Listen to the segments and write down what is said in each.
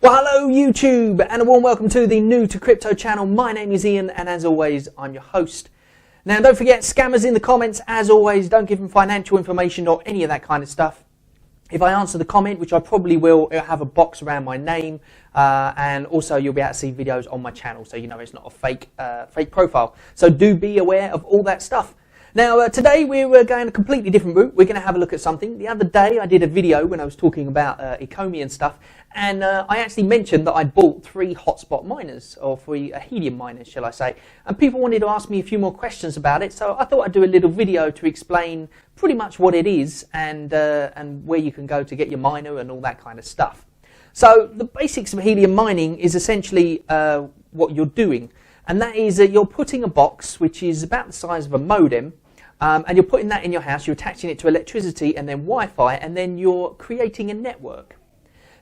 Well, hello YouTube, and a warm welcome to the New to Crypto channel. My name is Ian, and as always, I'm your host. Now, don't forget, scammers in the comments, as always, don't give them financial information or any of that kind of stuff. If I answer the comment, which I probably will, it'll have a box around my name, and also you'll be able to see videos on my channel, so you know it's not a fake profile. So do be aware of all that stuff. Now, today we're going a completely different route. We're going to have a look at something. The other day I did a video when I was talking about Ecomi and stuff, and I actually mentioned that I'd bought 3 hotspot miners, or 3 helium miners, shall I say. And people wanted to ask me a few more questions about it, so I thought I'd do a little video to explain pretty much what it is and where you can go to get your miner and all that kind of stuff. So the basics of helium mining is essentially what you're doing. And that is that you're putting a box which is about the size of a modem, and you're putting that in your house, you're attaching it to electricity and then Wi-Fi, and then you're creating a network.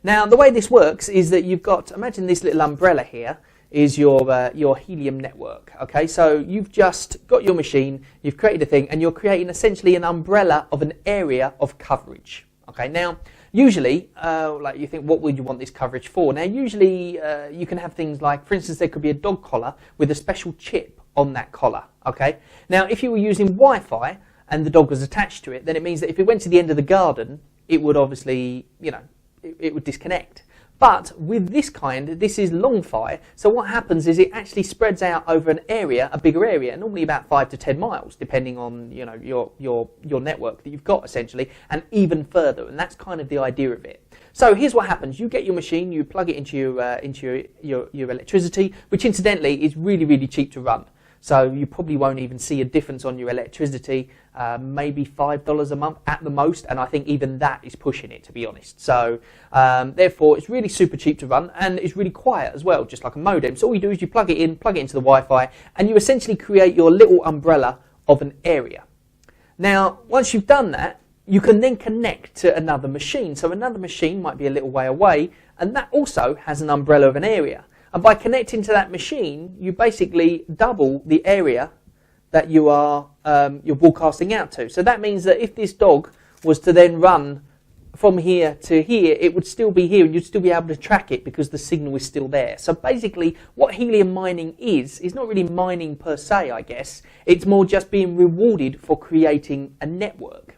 Now, the way this works is that you've got, imagine this little umbrella here is your helium network. Okay, so you've just got your machine, you've created a thing, and you're creating essentially an umbrella of an area of coverage. Okay, now, usually, like you think, what would you want this coverage for? Now, usually you can have things like, for instance, there could be a dog collar with a special chip on that collar. Okay. Now, if you were using Wi-Fi and the dog was attached to it, then it means that if it went to the end of the garden, it would obviously, you know, it would disconnect. But with this kind, this is long fi, so what happens is it actually spreads out over an area, a bigger area, normally about 5 to 10 miles, depending on, you know, your network that you've got essentially, and even further, and that's kind of the idea of it. So here's what happens: you get your machine, you plug it into your electricity, which incidentally is really, really cheap to run. So you probably won't even see a difference on your electricity, maybe $5 a month at the most, and I think even that is pushing it, to be honest. So therefore, it's really super cheap to run, and it's really quiet as well, just like a modem. So all you do is you plug it into the Wi-Fi, and you essentially create your little umbrella of an area. Now, once you've done that, you can then connect to another machine. So another machine might be a little way away, and that also has an umbrella of an area. And by connecting to that machine, you basically double the area that you're broadcasting out to. So that means that if this dog was to then run from here to here, it would still be here, and you'd still be able to track it because the signal is still there. So basically, what helium mining is not really mining per se, I guess. It's more just being rewarded for creating a network.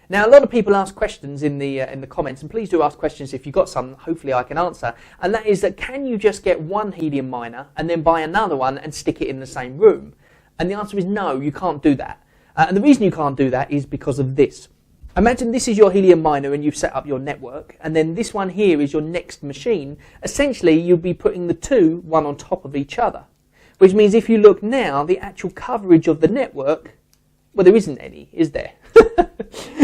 Now, a lot of people ask questions in the comments, and please do ask questions if you've got some, hopefully I can answer, and that is that can you just get one helium miner and then buy another one and stick it in the same room? And the answer is no, you can't do that. And the reason you can't do that is because of this. Imagine this is your helium miner and you've set up your network, and then this one here is your next machine. Essentially, you'll be putting the two, one on top of each other, which means if you look now, the actual coverage of the network, well, there isn't any, is there?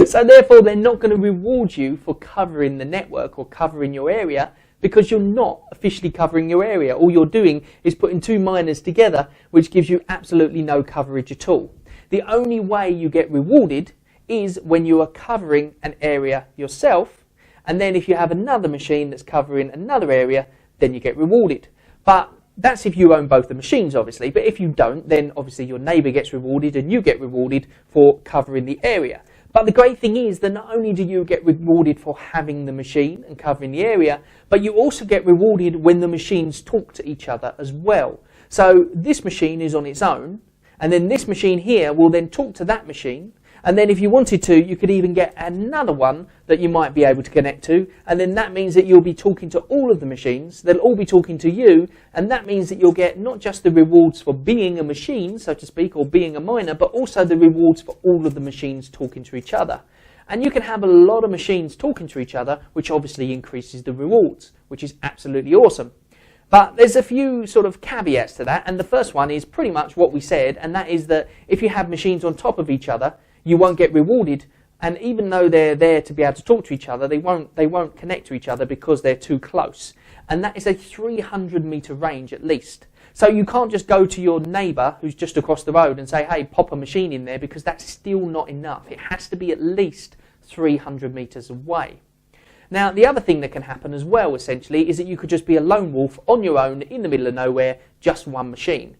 So therefore, they're not going to reward you for covering the network or covering your area, because you're not officially covering your area. All you're doing is putting 2 miners together, which gives you absolutely no coverage at all. The only way you get rewarded is when you are covering an area yourself, and then if you have another machine that's covering another area, then you get rewarded. But that's if you own both the machines, obviously. But if you don't, then obviously your neighbour gets rewarded and you get rewarded for covering the area. But the great thing is that not only do you get rewarded for having the machine and covering the area, but you also get rewarded when the machines talk to each other as well. So this machine is on its own, and then this machine here will then talk to that machine. And then if you wanted to, you could even get another one that you might be able to connect to. And then that means that you'll be talking to all of the machines. They'll all be talking to you. And that means that you'll get not just the rewards for being a machine, so to speak, or being a miner, but also the rewards for all of the machines talking to each other. And you can have a lot of machines talking to each other, which obviously increases the rewards, which is absolutely awesome. But there's a few sort of caveats to that. And the first one is pretty much what we said. And that is that if you have machines on top of each other, you won't get rewarded, and even though they're there to be able to talk to each other, they won't connect to each other because they're too close. And that is a 300-meter range at least. So you can't just go to your neighbour who's just across the road and say, hey, pop a machine in there, because that's still not enough. It has to be at least 300 meters away. Now, the other thing that can happen as well, essentially, is that you could just be a lone wolf on your own in the middle of nowhere, just one machine.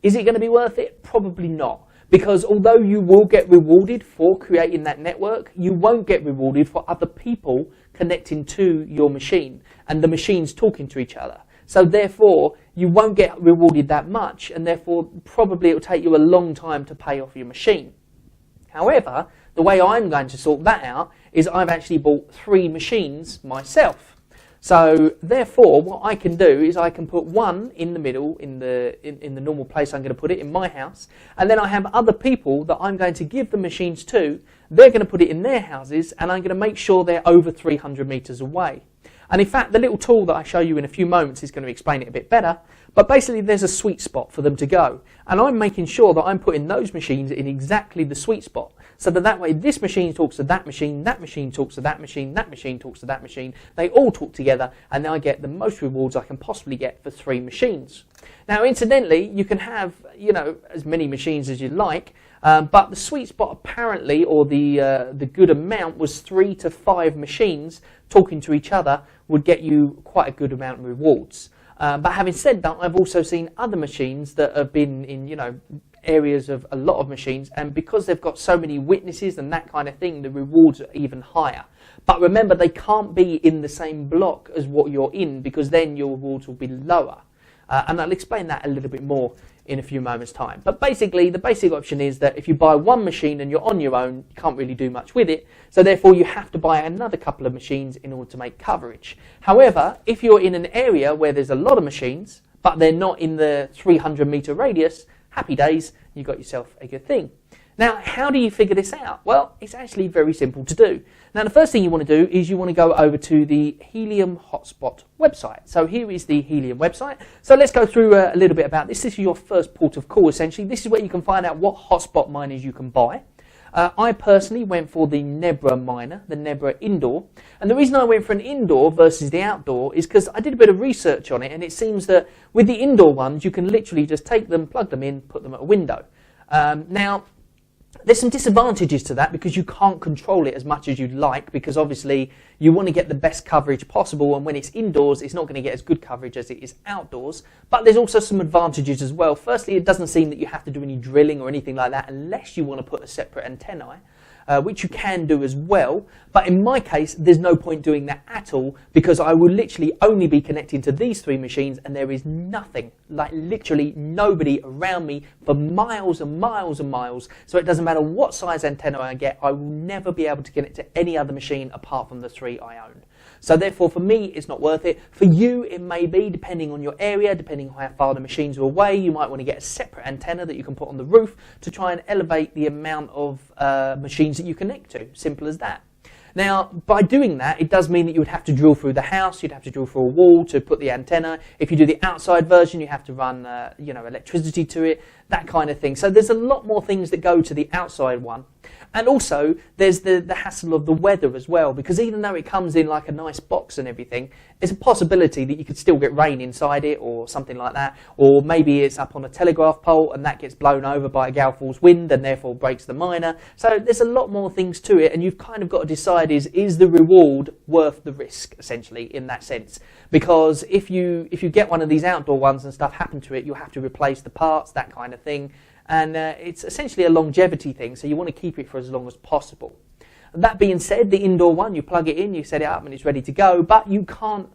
Is it going to be worth it? Probably not. Because although you will get rewarded for creating that network, you won't get rewarded for other people connecting to your machine. and the machines talking to each other. So therefore, you won't get rewarded that much, and therefore probably it will take you a long time to pay off your machine. However, the way I'm going to sort that out is I've actually bought 3 machines myself. So therefore, what I can do is I can put one in the middle, in the normal place I'm going to put it, in my house, and then I have other people that I'm going to give the machines to. They're going to put it in their houses, and I'm going to make sure they're over 300 meters away. And in fact, the little tool that I show you in a few moments is going to explain it a bit better. But basically, there's a sweet spot for them to go. And I'm making sure that I'm putting those machines in exactly the sweet spot. So that way, this machine talks to that machine talks to that machine talks to that machine. They all talk together, and then I get the most rewards I can possibly get for 3 machines. Now, incidentally, you can have, as many machines as you like, but the sweet spot apparently, or the good amount, was 3 to 5 machines talking to each other would get you quite a good amount of rewards. But having said that, I've also seen other machines that have been in, areas of a lot of machines, and because they've got so many witnesses and that kind of thing, the rewards are even higher. But remember, they can't be in the same block as what you're in, because then your rewards will be lower. And I'll explain that a little bit more in a few moments' time. But basically, the basic option is that if you buy one machine and you're on your own, you can't really do much with it. So therefore, you have to buy another couple of machines in order to make coverage. However, if you're in an area where there's a lot of machines, but they're not in the 300-meter radius, happy days, you've got yourself a good thing. Now, how do you figure this out? Well, it's actually very simple to do. Now, the first thing you want to do is you want to go over to the Helium hotspot website. So here is the Helium website. So let's go through a little bit about this. This is your first port of call, essentially. This is where you can find out what hotspot miners you can buy. I personally went for the Nebra miner, the Nebra indoor. And the reason I went for an indoor versus the outdoor is because I did a bit of research on it, and it seems that with the indoor ones, you can literally just take them, plug them in, put them at a window. Now, there's some disadvantages to that because you can't control it as much as you'd like, because obviously you want to get the best coverage possible, and when it's indoors it's not going to get as good coverage as it is outdoors. But there's also some advantages as well. Firstly, it doesn't seem that you have to do any drilling or anything like that unless you want to put a separate antennae. Which you can do as well, but in my case there's no point doing that at all, because I will literally only be connecting to these 3 machines, and there is nothing, like literally nobody around me for miles and miles and miles. So it doesn't matter what size antenna I get, I will never be able to connect to any other machine apart from the 3 I own. So therefore, for me, it's not worth it. For you, it may be, depending on your area, depending on how far the machines are away. You might want to get a separate antenna that you can put on the roof to try and elevate the amount of machines that you connect to. Simple as that. Now, by doing that, it does mean that you would have to drill through the house, you'd have to drill through a wall to put the antenna. If you do the outside version, you have to run electricity to it, that kind of thing. So there's a lot more things that go to the outside one. And also, there's the hassle of the weather as well, because even though it comes in like a nice box and everything, there's a possibility that you could still get rain inside it or something like that. Or maybe it's up on a telegraph pole and that gets blown over by a gale force wind and therefore breaks the miner. So there's a lot more things to it, and you've kind of got to decide is the reward worth the risk, essentially, in that sense. Because if you get one of these outdoor ones and stuff happen to it, you'll have to replace the parts, that kind of thing. And it's essentially a longevity thing, so you want to keep it for as long as possible. That being said, the indoor one, you plug it in, you set it up, and it's ready to go, but you can't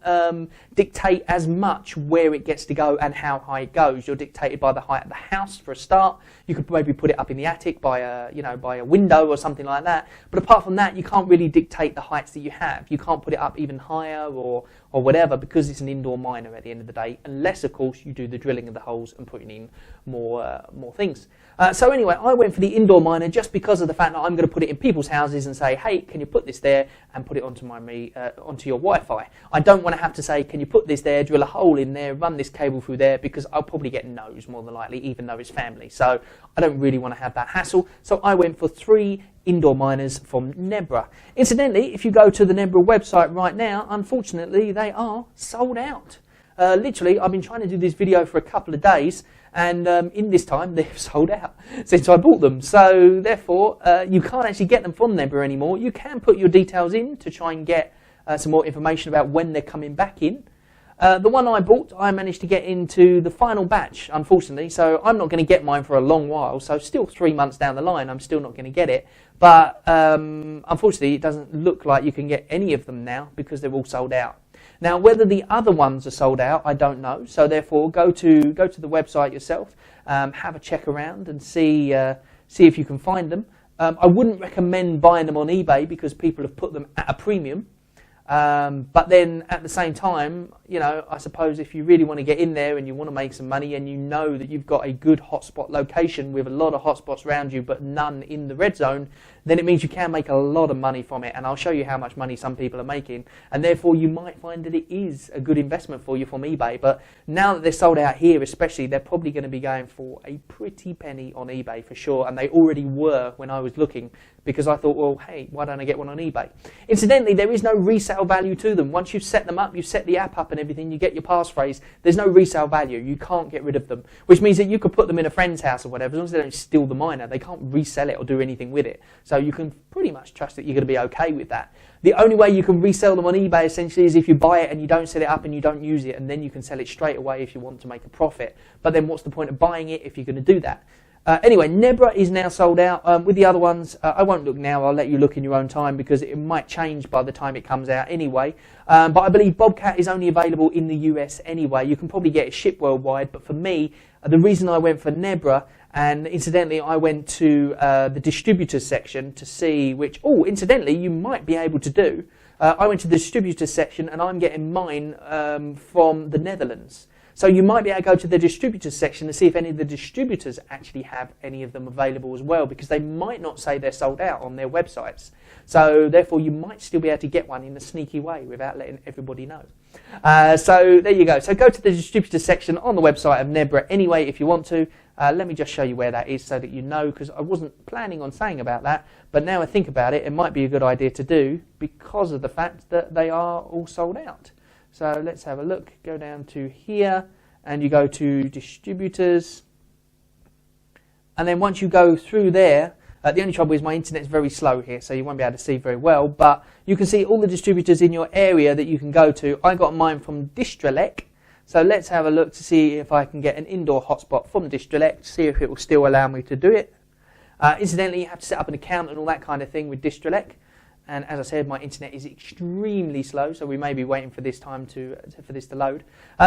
dictate as much where it gets to go and how high it goes. You're dictated by the height of the house for a start. You could maybe put it up in the attic by a window or something like that. But apart from that, you can't really dictate the heights that you have. You can't put it up even higher or whatever, because it's an indoor miner at the end of the day, unless, of course, you do the drilling of the holes and putting in more things. So anyway, I went for the indoor miner just because of the fact that I'm going to put it in people's houses and say, hey, can you put this there and put it onto onto your Wi-Fi? I don't want to have to say, can you put this there, drill a hole in there, run this cable through there, because I'll probably get no's more than likely, even though it's family. So I don't really want to have that hassle. So I went for 3 indoor miners from Nebra. Incidentally, if you go to the Nebra website right now, unfortunately, they are sold out. Literally, I've been trying to do this video for a couple of days, and in this time, they've sold out since I bought them. So therefore, you can't actually get them from Nebra anymore. You can put your details in to try and get some more information about when they're coming back in. The one I bought, I managed to get into the final batch, unfortunately, so I'm not going to get mine for a long while. So still 3 months down the line, I'm still not going to get it. But unfortunately, it doesn't look like you can get any of them now because they're all sold out. Now, whether the other ones are sold out, I don't know. So therefore, go to the website yourself, have a check around and see if you can find them. I wouldn't recommend buying them on eBay because people have put them at a premium. But then at the same time, you know, I suppose if you really want to get in there and you want to make some money and you know that you've got a good hotspot location with a lot of hotspots around you but none in the red zone, then it means you can make a lot of money from it. And I'll show you how much money some people are making. And therefore you might find that it is a good investment for you from eBay. But now that they're sold out here especially, they're probably going to be going for a pretty penny on eBay for sure. And they already were when I was looking, because I thought, well, hey, why don't I get one on eBay? Incidentally, there is no resale value to them. Once you've set them up, you've set the app up and everything, you get your passphrase, there's no resale value. You can't get rid of them, which means that you could put them in a friend's house or whatever. As long as they don't steal the miner, they can't resell it or do anything with it. So you can pretty much trust that you're going to be okay with that. The only way you can resell them on eBay essentially is if you buy it and you don't set it up and you don't use it, and then you can sell it straight away if you want to make a profit. But then what's the point of buying it if you're going to do that? Anyway, Nebra is now sold out. With the other ones, I won't look now. I'll let you look in your own time because it might change by the time it comes out anyway. But I believe Bobcat is only available in the US anyway. You can probably get it shipped worldwide. But for me, the reason I went for Nebra, and incidentally, I went to the distributors section to see which, incidentally, you might be able to do. I went to the distributors section and I'm getting mine from the Netherlands. So you might be able to go to the distributors section and see if any of the distributors actually have any of them available as well, because they might not say they're sold out on their websites. So therefore you might still be able to get one in a sneaky way without letting everybody know. So there you go. So go to the distributors section on the website of Nebra anyway if you want to. Let me just show you where that is so that you know, because I wasn't planning on saying about that, but now I think about it, it might be a good idea to do because of the fact that they are all sold out. So let's have a look. Go down to here and you go to distributors. And then once you go through there, the only trouble is my internet's very slow here, so you won't be able to see very well. But you can see all the distributors in your area that you can go to. I got mine from Distrelec. So let's have a look to see if I can get an indoor hotspot from Distrelec, see if it will still allow me to do it. Incidentally, you have to set up an account and all that kind of thing with Distrelec. And as I said, my internet is extremely slow, so we may be waiting for this time for this to load.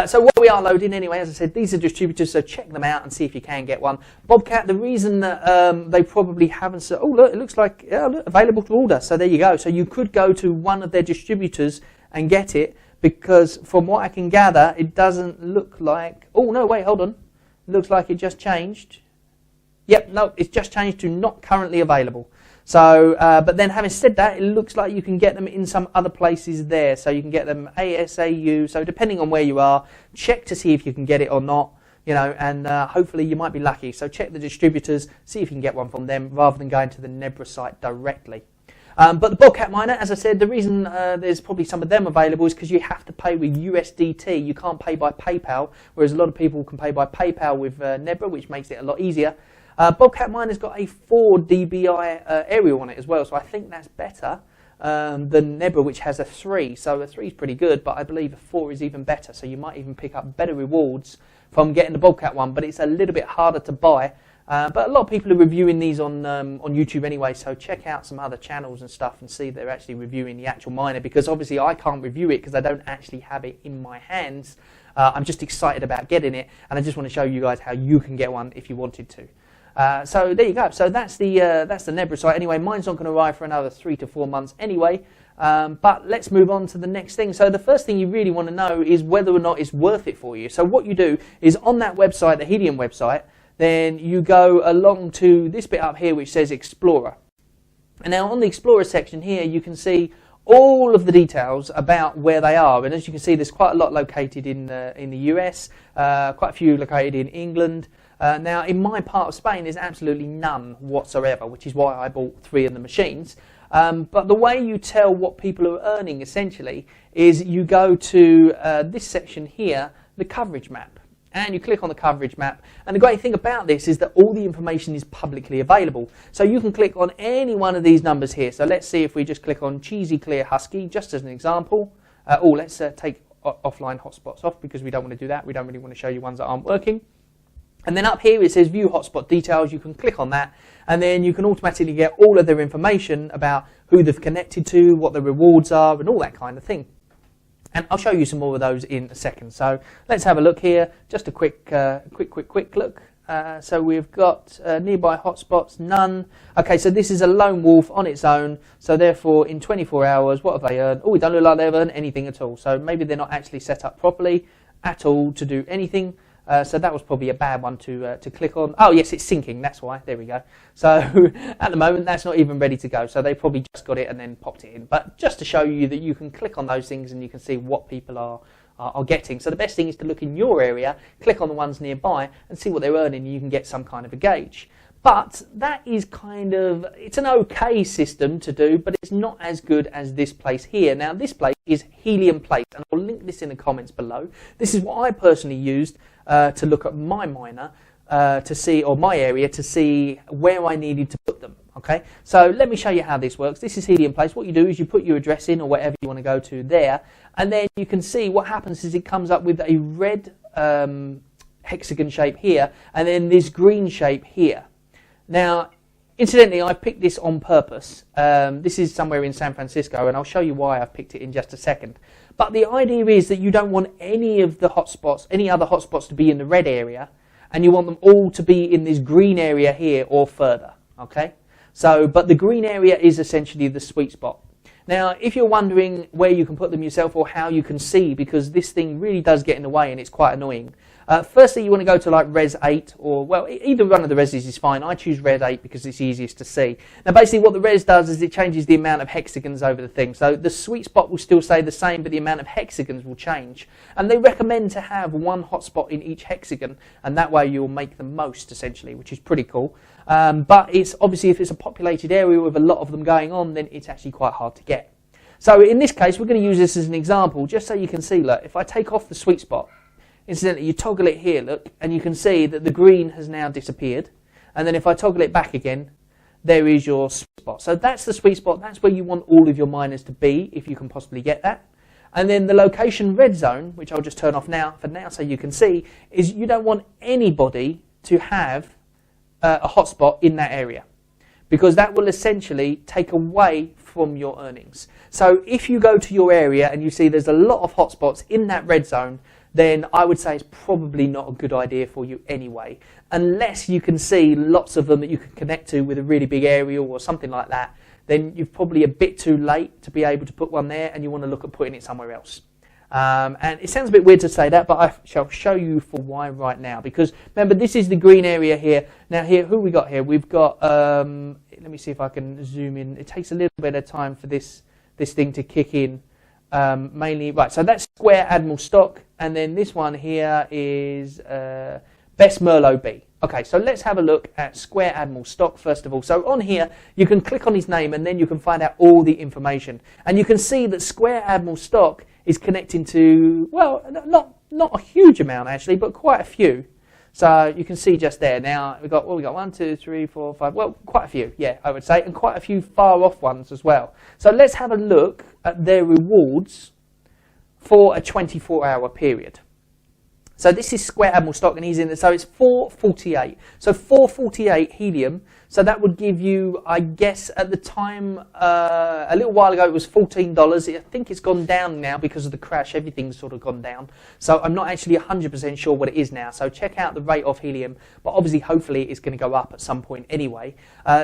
So what we are loading anyway, as I said, these are distributors, so check them out and see if you can get one. Bobcat, the reason that they probably haven't... Oh, look, it looks like available to order. So there you go. So you could go to one of their distributors and get it, because from what I can gather, it doesn't look like... Oh, no, wait, hold on. It looks like it just changed. Yep, no, it's just changed to not currently available. So, but then having said that, it looks like you can get them in some other places there. So you can get them ASAU. So depending on where you are, check to see if you can get it or not. You know, and hopefully you might be lucky. So check the distributors, see if you can get one from them rather than going to the Nebra site directly. But the Bobcat miner, as I said, the reason there's probably some of them available is because you have to pay with USDT. You can't pay by PayPal, whereas a lot of people can pay by PayPal with Nebra, which makes it a lot easier. Bobcat miner's got a 4 dBi aerial on it as well, so I think that's better than Nebra, which has a 3. So a 3 is pretty good, but I believe a 4 is even better. So you might even pick up better rewards from getting the Bobcat one, but it's a little bit harder to buy. But a lot of people are reviewing these on YouTube anyway, so check out some other channels and stuff and see they're actually reviewing the actual miner, because obviously I can't review it because I don't actually have it in my hands. I'm just excited about getting it, and I just want to show you guys how you can get one if you wanted to. So there you go. So that's the Nebra site. Anyway, mine's not going to arrive for another 3 to 4 months anyway. But let's move on to the next thing. So the first thing you really want to know is whether or not it's worth it for you. So what you do is on that website, the Helium website, then you go along to this bit up here which says Explorer. And now on the Explorer section here, you can see all of the details about where they are. And as you can see, there's quite a lot located in the US, quite a few located in England. Now, in my part of Spain, there's absolutely none whatsoever, which is why I bought 3 of the machines. But the way you tell what people are earning, essentially, is you go to this section here, the coverage map. And you click on the coverage map. And the great thing about this is that all the information is publicly available. So you can click on any one of these numbers here. So let's see if we just click on Cheesy Clear Husky, just as an example. Let's take offline hotspots off because we don't want to do that. We don't really want to show you ones that aren't working. And then up here it says View Hotspot Details. You can click on that, and then you can automatically get all of their information about who they've connected to, what the rewards are, and all that kind of thing. And I'll show you some more of those in a second. So let's have a look here. Just a quick look. So we've got nearby hotspots, none. Okay, so this is a lone wolf on its own. So therefore, in 24 hours, what have they earned? Oh, it don't look like they've earned anything at all. So maybe they're not actually set up properly at all to do anything. So that was probably a bad one to click on. Oh yes, it's syncing, that's why. There we go. So at the moment, that's not even ready to go. So they probably just got it and then popped it in. But just to show you that you can click on those things and you can see what people are getting. So the best thing is to look in your area, click on the ones nearby and see what they're earning, and you can get some kind of a gauge. But that is it's an okay system to do, but it's not as good as this place here. Now this place is Helium Place, and I'll link this in the comments below. This is what I personally used to look at my miner to see, or my area, to see where I needed to put them. Okay, so let me show you how this works. This is Helium Place. What you do is you put your address in or whatever you want to go to there, and then you can see what happens is it comes up with a red hexagon shape here, and then this green shape here. Now, incidentally, I picked this on purpose. This is somewhere in San Francisco, and I'll show you why I've picked it in just a second. But the idea is that you don't want any of the hotspots, any other hotspots, to be in the red area, and you want them all to be in this green area here or further. Okay? So, but the green area is essentially the sweet spot. Now, if you're wondering where you can put them yourself or how you can see, because this thing really does get in the way and it's quite annoying. Firstly, you want to go to like Res 8 or, well, either one of the Reses is fine. I choose Res 8 because it's easiest to see. Now, basically what the Res does is it changes the amount of hexagons over the thing. So the sweet spot will still stay the same, but the amount of hexagons will change. And they recommend to have one hotspot in each hexagon, and that way you'll make the most, essentially, which is pretty cool. But it's obviously, if it's a populated area with a lot of them going on, then it's actually quite hard to get. So in this case, we're going to use this as an example, just so you can see, look, if I take off the sweet spot, incidentally, you toggle it here, look, and you can see that the green has now disappeared. And then if I toggle it back again, there is your sweet spot. So that's the sweet spot. That's where you want all of your miners to be, if you can possibly get that. And then the location red zone, which I'll just turn off now for now so you can see, is you don't want anybody to have a hotspot in that area, because that will essentially take away from your earnings. So if you go to your area and you see there's a lot of hotspots in that red zone, then I would say it's probably not a good idea for you anyway, unless you can see lots of them that you can connect to with a really big aerial or something like that. Then you're probably a bit too late to be able to put one there, and you want to look at putting it somewhere else. And it sounds a bit weird to say that, but I shall show you for why right now. Because remember, this is the green area here. Now here, who we got here? We've got, let me see if I can zoom in. It takes a little bit of time for this thing to kick in. Mainly, right, so that's Square Admiral stock, and then this one here is Best Merlot B. Okay, so let's have a look at Square Admiral stock first of all. So on here, you can click on his name and then you can find out all the information. And you can see that Square Admiral stock is connecting to, well, not a huge amount actually, but quite a few. So you can see just there. Now we got 1, 2, 3, 4, 5. Well, quite a few, yeah, I would say, and quite a few far off ones as well. So let's have a look at their rewards for a 24-hour period. So this is Square Admiral stock, and he's in it. So it's 448. So 448 helium. So that would give you, I guess, at the time, a little while ago, it was $14. I think it's gone down now because of the crash. Everything's sort of gone down. So I'm not actually 100% sure what it is now. So check out the rate of helium. But obviously, hopefully, it's going to go up at some point anyway.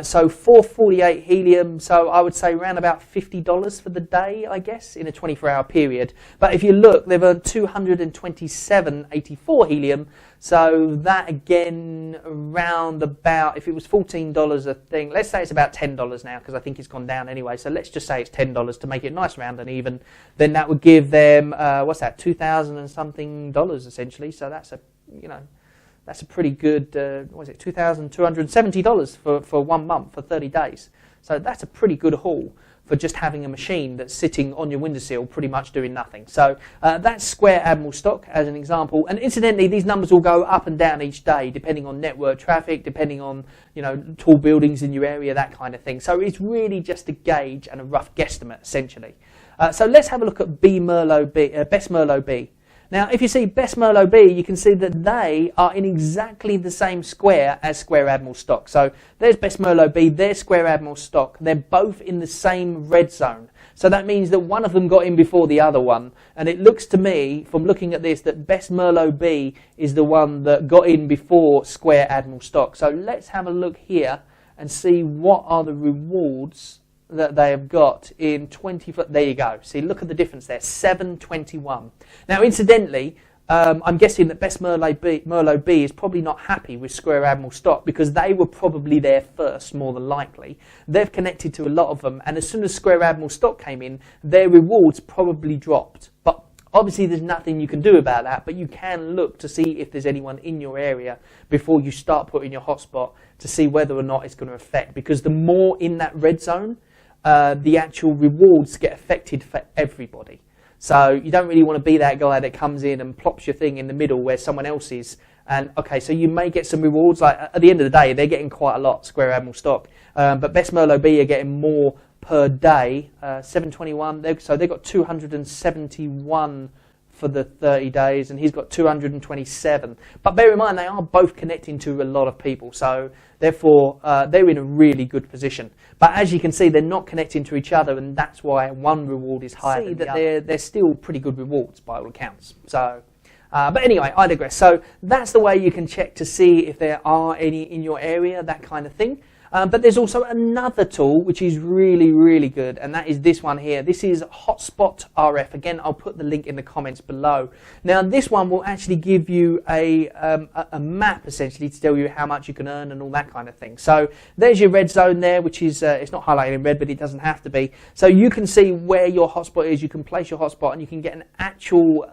So 448 helium. So I would say around about $50 for the day, I guess, in a 24-hour period. But if you look, they've earned 227.84 helium. So that again, around about, if it was $14 a thing, let's say it's about $10 now, because I think it's gone down anyway. So let's just say it's $10 to make it nice, round and even. Then that would give them, what's that, $2,000 and something essentially. So that's a, that's a pretty good, what is it, $2,270 for 1 month, for 30 days. So that's a pretty good haul for just having a machine that's sitting on your windowsill pretty much doing nothing. So that's Square Admiral stock as an example. And incidentally, these numbers will go up and down each day depending on network traffic, depending on tall buildings in your area, that kind of thing. So it's really just a gauge and a rough guesstimate essentially. So let's have a look at Best Merlot B. Now, if you see Best Merlot B, you can see that they are in exactly the same square as Square Admiral stock. So there's Best Merlot B, there's Square Admiral stock. They're both in the same red zone. So that means that one of them got in before the other one. And it looks to me, from looking at this, that Best Merlot B is the one that got in before Square Admiral Stock. So let's have a look here and see what are the rewards that they have got in 20 foot. There you go. See, look at the difference there, 721. Now, incidentally, I'm guessing that Best Merlot B is probably not happy with Square Admiral Stock because they were probably there first, more than likely. They've connected to a lot of them, and as soon as Square Admiral Stock came in, their rewards probably dropped. But obviously there's nothing you can do about that, but you can look to see if there's anyone in your area before you start putting your hotspot to see whether or not it's going to affect, because the more in that red zone, the actual rewards get affected for everybody. So you don't really want to be that guy that comes in and plops your thing in the middle where someone else is. And okay, so you may get some rewards. Like at the end of the day, they're getting quite a lot, Square Admiral Stock. But Best Merlot B are getting more per day, 721. So they've got 271 for the 30 days, and he's got 227. But bear in mind, they are both connecting to a lot of people, so therefore they're in a really good position. But as you can see, they're not connecting to each other, and that's why one reward is higher than the other. They're still pretty good rewards by all accounts. So, but anyway, I digress. So that's the way you can check to see if there are any in your area, that kind of thing. But there's also another tool which is really, really good, and that is this one here. This is Hotspot RF. Again, I'll put the link in the comments below. Now, this one will actually give you a map, essentially, to tell you how much you can earn and all that kind of thing. So there's your red zone there, which is, it's not highlighted in red, but it doesn't have to be. So you can see where your hotspot is. You can place your hotspot, and you can get an actual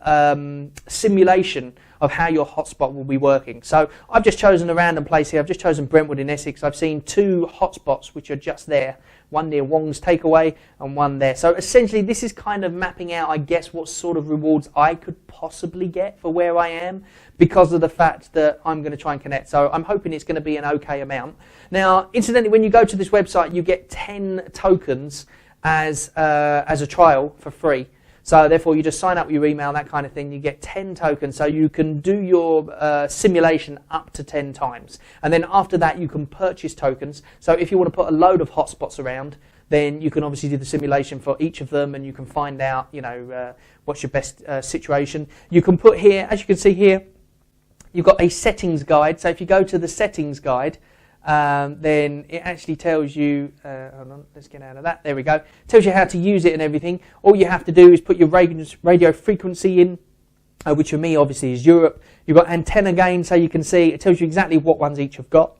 simulation of how your hotspot will be working. So I've just chosen a random place here. I've just chosen Brentwood in Essex. I've seen 2 hotspots which are just there, one near Wong's Takeaway and one there. So essentially this is kind of mapping out, I guess, what sort of rewards I could possibly get for where I am because of the fact that I'm going to try and connect. So I'm hoping it's going to be an okay amount. Now, incidentally, when you go to this website, you get 10 tokens as a trial for free. So therefore, you just sign up with your email, that kind of thing. You get 10 tokens, so you can do your simulation up to 10 times. And then after that, you can purchase tokens. So if you want to put a load of hotspots around, then you can obviously do the simulation for each of them, and you can find out, you know, what's your best situation. You can put here, as you can see here, you've got a settings guide. So if you go to the settings guide, then it actually tells you, hold on, let's get out of that, there we go, tells you how to use it and everything. All you have to do is put your radio frequency in, which for me obviously is Europe. You've got antenna gain, so you can see, it tells you exactly what ones each have got.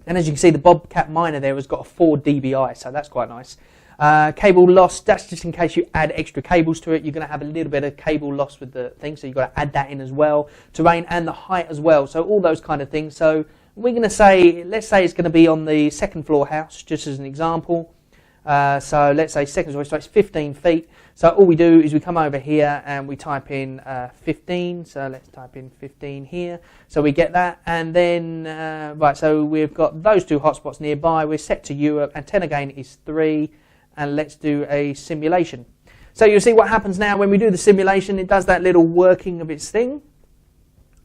And as you can see, the Bobcat Miner there has got a 4 dBi, so that's quite nice. Cable loss, that's just in case you add extra cables to it. You're going to have a little bit of cable loss with the thing, so you've got to add that in as well. Terrain and the height as well, so all those kind of things. So we're going to say, let's say it's going to be on the 2nd floor house, just as an example. So let's say 2nd floor, so it's 15 feet. So all we do is we come over here and we type in 15. So let's type in 15 here. So we get that. And then, right, so we've got those 2 hotspots nearby. We're set to Europe. Antenna gain is 3. And let's do a simulation. So you'll see what happens now when we do the simulation. It does that little working of its thing.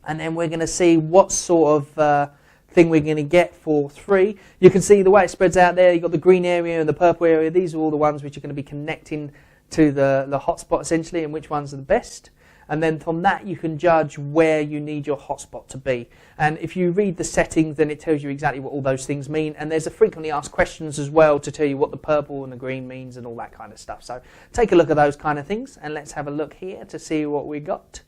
And then we're going to see what sort of thing we're going to get for 3. You can see the way it spreads out there. You've got the green area and the purple area. These are all the ones which are going to be connecting to the hotspot essentially, and which ones are the best. And then from that you can judge where you need your hotspot to be. And if you read the settings, then it tells you exactly what all those things mean. And there's a frequently asked questions as well to tell you what the purple and the green means and all that kind of stuff. So take a look at those kind of things, and let's have a look here to see what we got.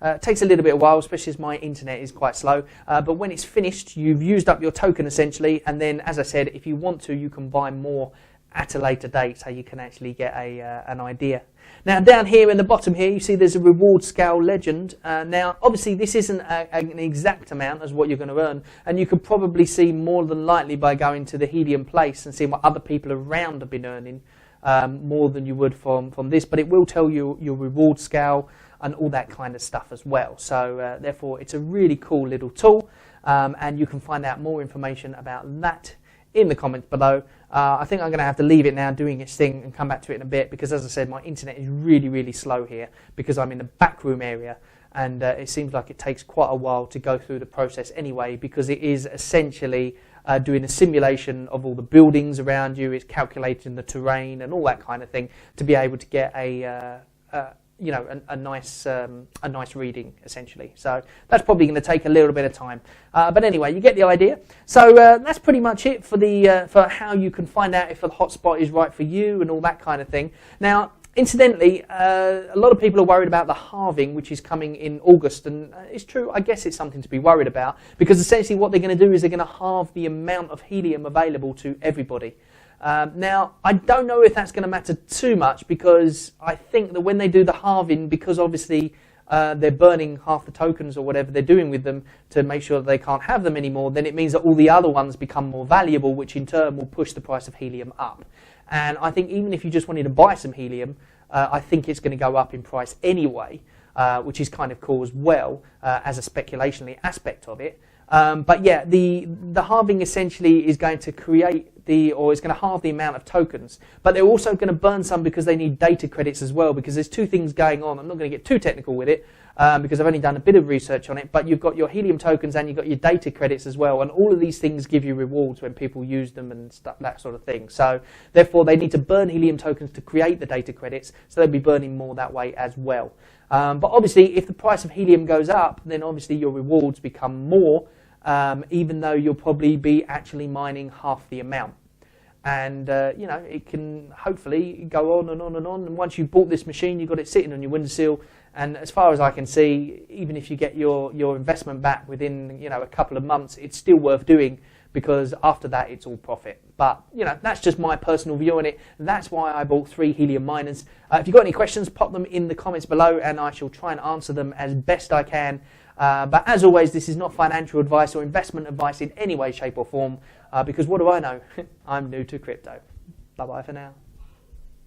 It takes a little bit of a while, especially as my internet is quite slow. But when it's finished, you've used up your token essentially. And then, as I said, if you want to, you can buy more at a later date, so you can actually get an idea. Now, down here in the bottom here, you see there's a reward scale legend. Now, obviously, this isn't an exact amount as what you're going to earn. And you could probably see more than likely by going to the Helium place and seeing what other people around have been earning more than you would from this. But it will tell you your reward scale and all that kind of stuff as well. So therefore, it's a really cool little tool, and you can find out more information about that in the comments below. I think I'm going to have to leave it now doing its thing and come back to it in a bit, because as I said, my internet is really, really slow here because I'm in the back room area, and it seems like it takes quite a while to go through the process anyway, because it is essentially doing a simulation of all the buildings around you. It's calculating the terrain and all that kind of thing to be able to get a nice reading, essentially. So that's probably going to take a little bit of time. But anyway, you get the idea. So that's pretty much it for for how you can find out if a hotspot is right for you and all that kind of thing. Now, incidentally, a lot of people are worried about the halving, which is coming in August, and it's true. I guess it's something to be worried about, because essentially what they're going to do is they're going to halve the amount of helium available to everybody. Now, I don't know if that's going to matter too much, because I think that when they do the halving, because obviously they're burning half the tokens or whatever they're doing with them to make sure that they can't have them anymore, then it means that all the other ones become more valuable, which in turn will push the price of helium up. And I think even if you just wanted to buy some helium, I think it's going to go up in price anyway, which is kind of cool as well as a speculation aspect of it. But yeah, the halving essentially is going to create is going to halve the amount of tokens. But they're also going to burn some because they need data credits as well, because there's two things going on. I'm not going to get too technical with it because I've only done a bit of research on it, but you've got your helium tokens and you've got your data credits as well, and all of these things give you rewards when people use them and stuff, that sort of thing. So therefore they need to burn helium tokens to create the data credits, so they'll be burning more that way as well. But obviously if the price of helium goes up, then obviously your rewards become more, even though you'll probably be actually mining half the amount. And it can hopefully go on and on and on. And once you've bought this machine, you've got it sitting on your windowsill. And as far as I can see, even if you get your investment back within a couple of months, it's still worth doing, because after that it's all profit. But that's just my personal view on it. That's why I bought 3 helium miners. If you've got any questions, pop them in the comments below, and I shall try and answer them as best I can. But as always, this is not financial advice or investment advice in any way, shape or form, because what do I know? I'm new to crypto. Bye-bye for now.